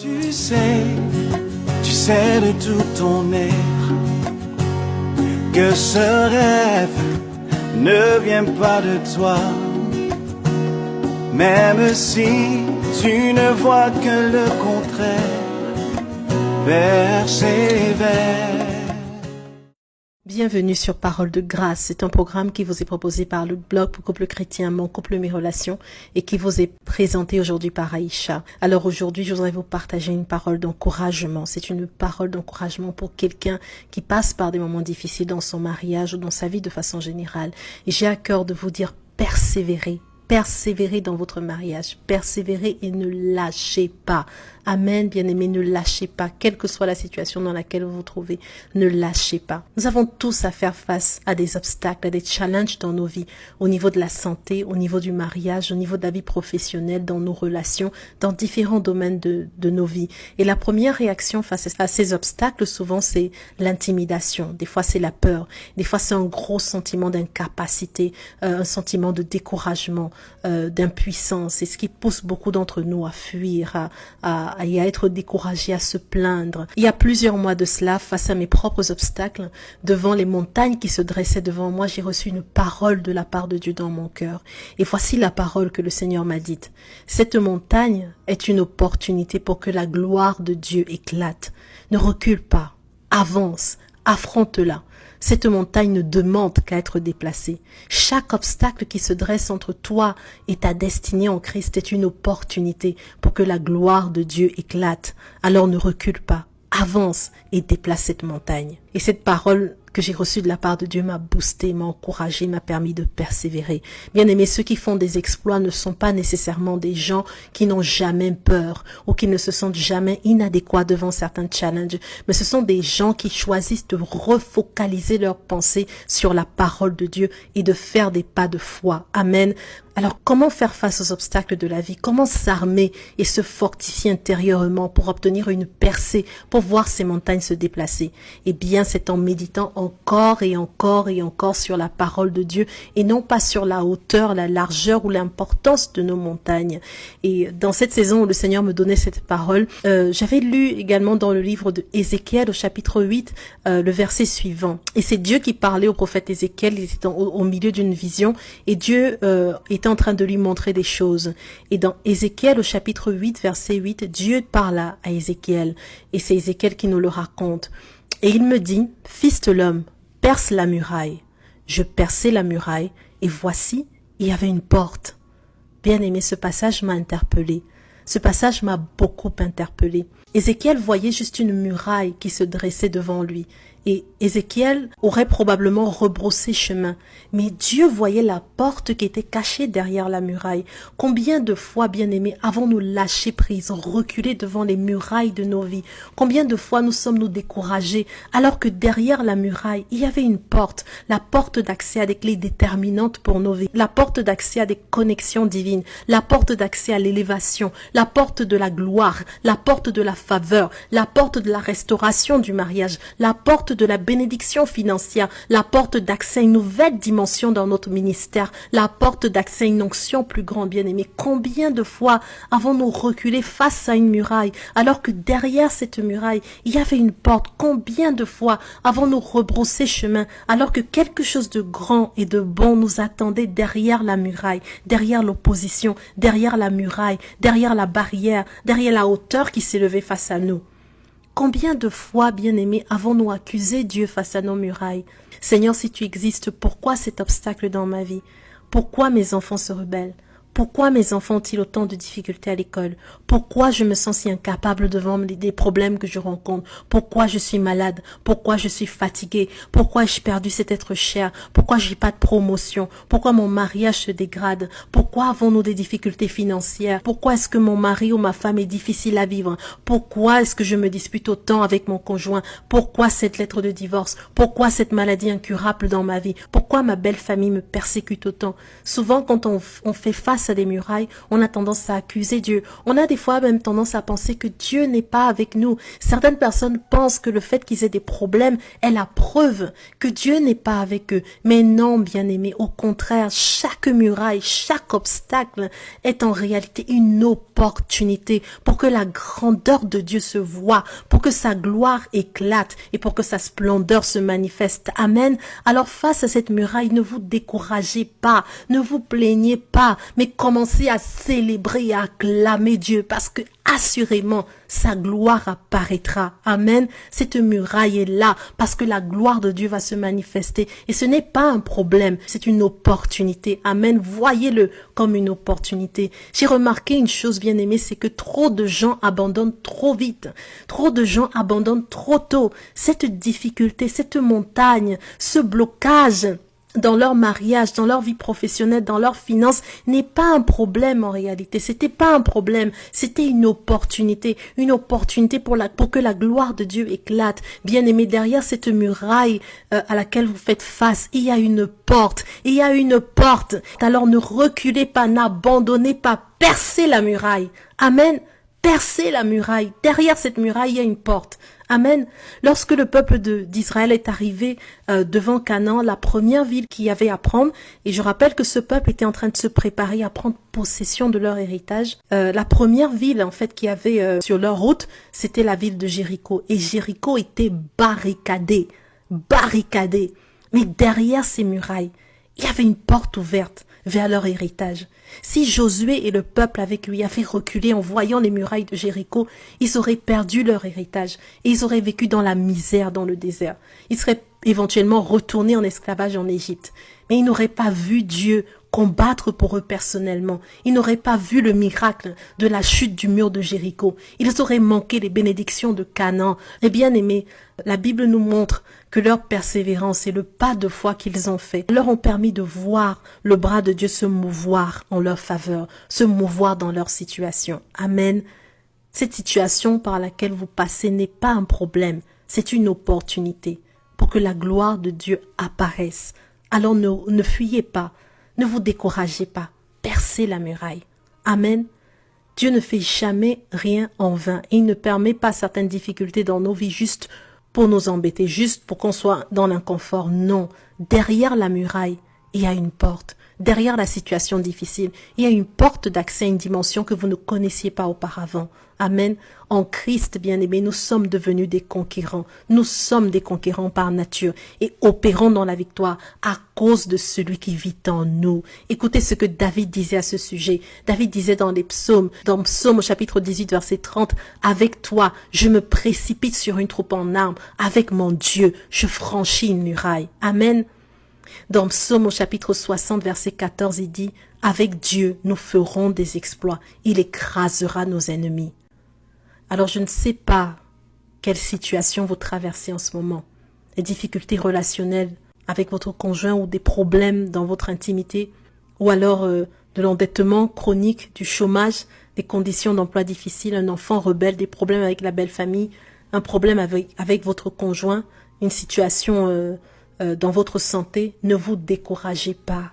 Tu sais de tout ton être que ce rêve ne vient pas de toi. Même si tu ne vois que le contraire, persévère. Bienvenue sur Parole de Grâce. C'est un programme qui vous est proposé par le blog pour couple chrétien Mon couple, mes relations et qui vous est présenté aujourd'hui par Aïcha. Alors aujourd'hui, je voudrais vous partager une parole d'encouragement. C'est une parole d'encouragement pour quelqu'un qui passe par des moments difficiles dans son mariage ou dans sa vie de façon générale. Et j'ai à cœur de vous dire persévérez. Persévérez dans votre mariage, persévérez et ne lâchez pas. Amen, bien-aimés, ne lâchez pas, quelle que soit la situation dans laquelle vous vous trouvez, ne lâchez pas. Nous avons tous à faire face à des obstacles, à des challenges dans nos vies, au niveau de la santé, au niveau du mariage, au niveau de la vie professionnelle, dans nos relations, dans différents domaines de nos vies. Et la première réaction face à ces obstacles, souvent, c'est l'intimidation. Des fois, c'est la peur. Des fois, c'est un gros sentiment d'incapacité, un sentiment de découragement, d'impuissance. C'est ce qui pousse beaucoup d'entre nous à fuir, à être découragés, à se plaindre. Il y a plusieurs mois de cela, face à mes propres obstacles, devant les montagnes qui se dressaient devant moi, j'ai reçu une parole de la part de Dieu dans mon cœur. Et voici la parole que le Seigneur m'a dite. Cette montagne est une opportunité pour que la gloire de Dieu éclate. Ne recule pas, avance, affronte-la. Cette montagne ne demande qu'à être déplacée. Chaque obstacle qui se dresse entre toi et ta destinée en Christ est une opportunité pour que la gloire de Dieu éclate. Alors ne recule pas, avance et déplace cette montagne. Et cette parole que j'ai reçue de la part de Dieu m'a boosté, m'a encouragé, m'a permis de persévérer. Bien aimés, ceux qui font des exploits ne sont pas nécessairement des gens qui n'ont jamais peur ou qui ne se sentent jamais inadéquats devant certains challenges, mais ce sont des gens qui choisissent de refocaliser leurs pensées sur la parole de Dieu et de faire des pas de foi. Amen. Alors, comment faire face aux obstacles de la vie? Comment s'armer et se fortifier intérieurement pour obtenir une percée, pour voir ces montagnes se déplacer? Eh bien, c'est en méditant encore et encore et encore sur la parole de Dieu et non pas sur la hauteur, la largeur ou l'importance de nos montagnes. Et dans cette saison où le Seigneur me donnait cette parole, j'avais lu également dans le livre de Ézéchiel au chapitre 8, le verset suivant. Et c'est Dieu qui parlait au prophète Ézéchiel, il était au milieu d'une vision et Dieu était en train de lui montrer des choses. Et dans Ézéchiel au chapitre 8, verset 8, Dieu parla à Ézéchiel et c'est Ézéchiel qui nous le raconte. Et il me dit, fils de l'homme, perce la muraille. Je perçai la muraille et voici, il y avait une porte. Bien aimé, ce passage m'a interpellé. Ce passage m'a beaucoup interpellé. Ézéchiel voyait juste une muraille qui se dressait devant lui. Et Ézéchiel aurait probablement rebroussé chemin. Mais Dieu voyait la porte qui était cachée derrière la muraille. Combien de fois, bien-aimés, avons-nous lâché prise, reculé devant les murailles de nos vies? Combien de fois nous sommes-nous découragés alors que derrière la muraille, il y avait une porte, la porte d'accès à des clés déterminantes pour nos vies, la porte d'accès à des connexions divines, la porte d'accès à l'élévation, la porte de la gloire, la porte de la faveur, la porte de la restauration du mariage, la porte de la bénédiction financière, la porte d'accès à une nouvelle dimension dans notre ministère, la porte d'accès à une onction plus grande, bien-aimé. Combien de fois avons-nous reculé face à une muraille, alors que derrière cette muraille, il y avait une porte? Combien de fois avons-nous rebroussé chemin, alors que quelque chose de grand et de bon nous attendait derrière la muraille, derrière l'opposition, derrière la muraille, derrière la barrière, derrière la hauteur qui s'élevait face à nous? Combien de fois, bien-aimés, avons-nous accusé Dieu face à nos murailles? Seigneur, si tu existes, pourquoi cet obstacle dans ma vie? Pourquoi mes enfants se rebellent? Pourquoi mes enfants ont-ils autant de difficultés à l'école? Pourquoi je me sens si incapable devant des problèmes que je rencontre? Pourquoi je suis malade? Pourquoi je suis fatiguée? Pourquoi ai-je perdu cet être cher? Pourquoi j'ai pas de promotion? Pourquoi mon mariage se dégrade? Pourquoi avons-nous des difficultés financières? Pourquoi est-ce que mon mari ou ma femme est difficile à vivre? Pourquoi est-ce que je me dispute autant avec mon conjoint? Pourquoi cette lettre de divorce? Pourquoi cette maladie incurable dans ma vie? Pourquoi ma belle famille me persécute autant? Souvent, quand on fait face à des murailles, on a tendance à accuser Dieu. On a des fois même tendance à penser que Dieu n'est pas avec nous. Certaines personnes pensent que le fait qu'ils aient des problèmes est la preuve que Dieu n'est pas avec eux. Mais non, bien-aimés, au contraire, chaque muraille, chaque obstacle est en réalité une opportunité pour que la grandeur de Dieu se voie, pour que sa gloire éclate et pour que sa splendeur se manifeste. Amen. Alors face à cette muraille, ne vous découragez pas, ne vous plaignez pas, mais commencez à célébrer et à acclamer Dieu parce que assurément, sa gloire apparaîtra. Amen. Cette muraille est là parce que la gloire de Dieu va se manifester. Et ce n'est pas un problème, c'est une opportunité. Amen. Voyez-le comme une opportunité. J'ai remarqué une chose, bien aimée, c'est que trop de gens abandonnent trop vite. Trop de gens abandonnent trop tôt. Cette difficulté, cette montagne, ce blocage dans leur mariage, dans leur vie professionnelle, dans leurs finances, n'est pas un problème en réalité. C'était pas un problème, c'était une opportunité pour que la gloire de Dieu éclate. Bien aimé, derrière cette muraille à laquelle vous faites face, il y a une porte. Il y a une porte. Alors ne reculez pas, n'abandonnez pas, percez la muraille. Amen. Percez la muraille. Derrière cette muraille, il y a une porte. Amen. Lorsque le peuple d'Israël est arrivé devant Canaan, la première ville qu'il y avait à prendre, et je rappelle que ce peuple était en train de se préparer à prendre possession de leur héritage, la première ville en fait qu'il y avait sur leur route, c'était la ville de Jéricho. Et Jéricho était barricadée. Mais derrière ces murailles, il y avait une porte ouverte vers leur héritage. Si Josué et le peuple avec lui avaient reculé en voyant les murailles de Jéricho, ils auraient perdu leur héritage et ils auraient vécu dans la misère dans le désert. Ils seraient éventuellement retournés en esclavage en Égypte. Mais ils n'auraient pas vu Dieu combattre pour eux personnellement. Ils n'auraient pas vu le miracle de la chute du mur de Jéricho. Ils auraient manqué les bénédictions de Canaan. Et bien aimés, la Bible nous montre que leur persévérance et le pas de foi qu'ils ont fait leur ont permis de voir le bras de Dieu se mouvoir en leur faveur, se mouvoir dans leur situation. Amen. Cette situation par laquelle vous passez n'est pas un problème, c'est une opportunité pour que la gloire de Dieu apparaisse. Alors ne fuyez pas, ne vous découragez pas, percez la muraille. Amen. Dieu ne fait jamais rien en vain. Il ne permet pas certaines difficultés dans nos vies juste pour nous embêter, juste pour qu'on soit dans l'inconfort. Non, derrière la muraille, il y a une porte. Derrière la situation difficile, il y a une porte d'accès à une dimension que vous ne connaissiez pas auparavant. Amen. En Christ, bien-aimés, nous sommes devenus des conquérants. Nous sommes des conquérants par nature et opérons dans la victoire à cause de celui qui vit en nous. Écoutez ce que David disait à ce sujet. David disait dans les psaumes, dans Psaume au chapitre 18, verset 30, « Avec toi, je me précipite sur une troupe en armes. Avec mon Dieu, je franchis une muraille. » Amen. Dans Psaume au chapitre 60, verset 14, il dit « Avec Dieu, nous ferons des exploits. Il écrasera nos ennemis. » Alors je ne sais pas quelle situation vous traversez en ce moment. Les difficultés relationnelles avec votre conjoint ou des problèmes dans votre intimité ou alors de l'endettement chronique, du chômage, des conditions d'emploi difficiles, un enfant rebelle, des problèmes avec la belle famille, un problème avec votre conjoint, une situation dans votre santé. Ne vous découragez pas.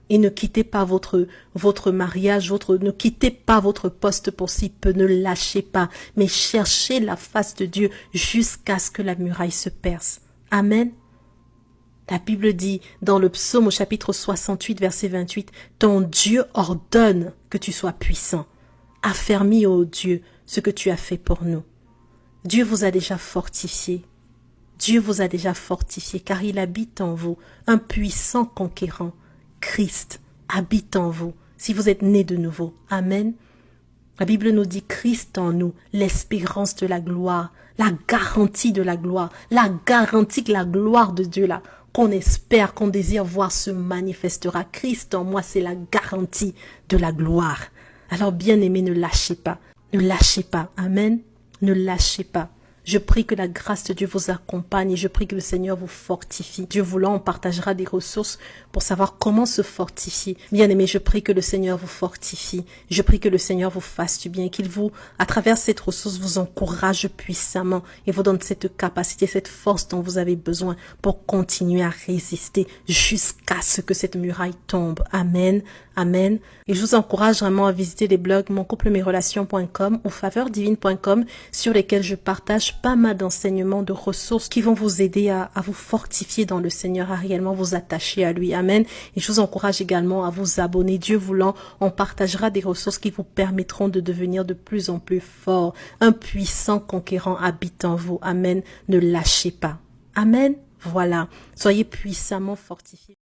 Et ne quittez pas votre mariage, ne quittez pas votre poste pour si peu, ne lâchez pas, mais cherchez la face de Dieu jusqu'à ce que la muraille se perce. Amen. La Bible dit dans le psaume au chapitre 68, verset 28, « Ton Dieu ordonne que tu sois puissant. Affermis, ô Dieu, ce que tu as fait pour nous. » Dieu vous a déjà fortifié. Dieu vous a déjà fortifié car il habite en vous, un puissant conquérant. Christ habite en vous, si vous êtes nés de nouveau. Amen. La Bible nous dit Christ en nous, l'espérance de la gloire, la garantie de la gloire, la garantie que la gloire de Dieu là, qu'on espère, qu'on désire voir se manifestera. Christ en moi, c'est la garantie de la gloire. Alors bien-aimés, ne lâchez pas. Ne lâchez pas. Amen. Ne lâchez pas. Je prie que la grâce de Dieu vous accompagne et je prie que le Seigneur vous fortifie. Dieu voulant, on partagera des ressources pour savoir comment se fortifier. Bien-aimés, je prie que le Seigneur vous fortifie. Je prie que le Seigneur vous fasse du bien, qu'il vous, à travers cette ressource, vous encourage puissamment et vous donne cette capacité, cette force dont vous avez besoin pour continuer à résister jusqu'à ce que cette muraille tombe. Amen. Amen. Et je vous encourage vraiment à visiter les blogs moncouplemesrelations.com ou faveurdivine.com sur lesquels je partage pas mal d'enseignements, de ressources qui vont vous aider à vous fortifier dans le Seigneur, à réellement vous attacher à lui. Amen. Et je vous encourage également à vous abonner. Dieu voulant, on partagera des ressources qui vous permettront de devenir de plus en plus fort. Un puissant conquérant habite en vous. Amen. Ne lâchez pas. Amen. Voilà. Soyez puissamment fortifiés.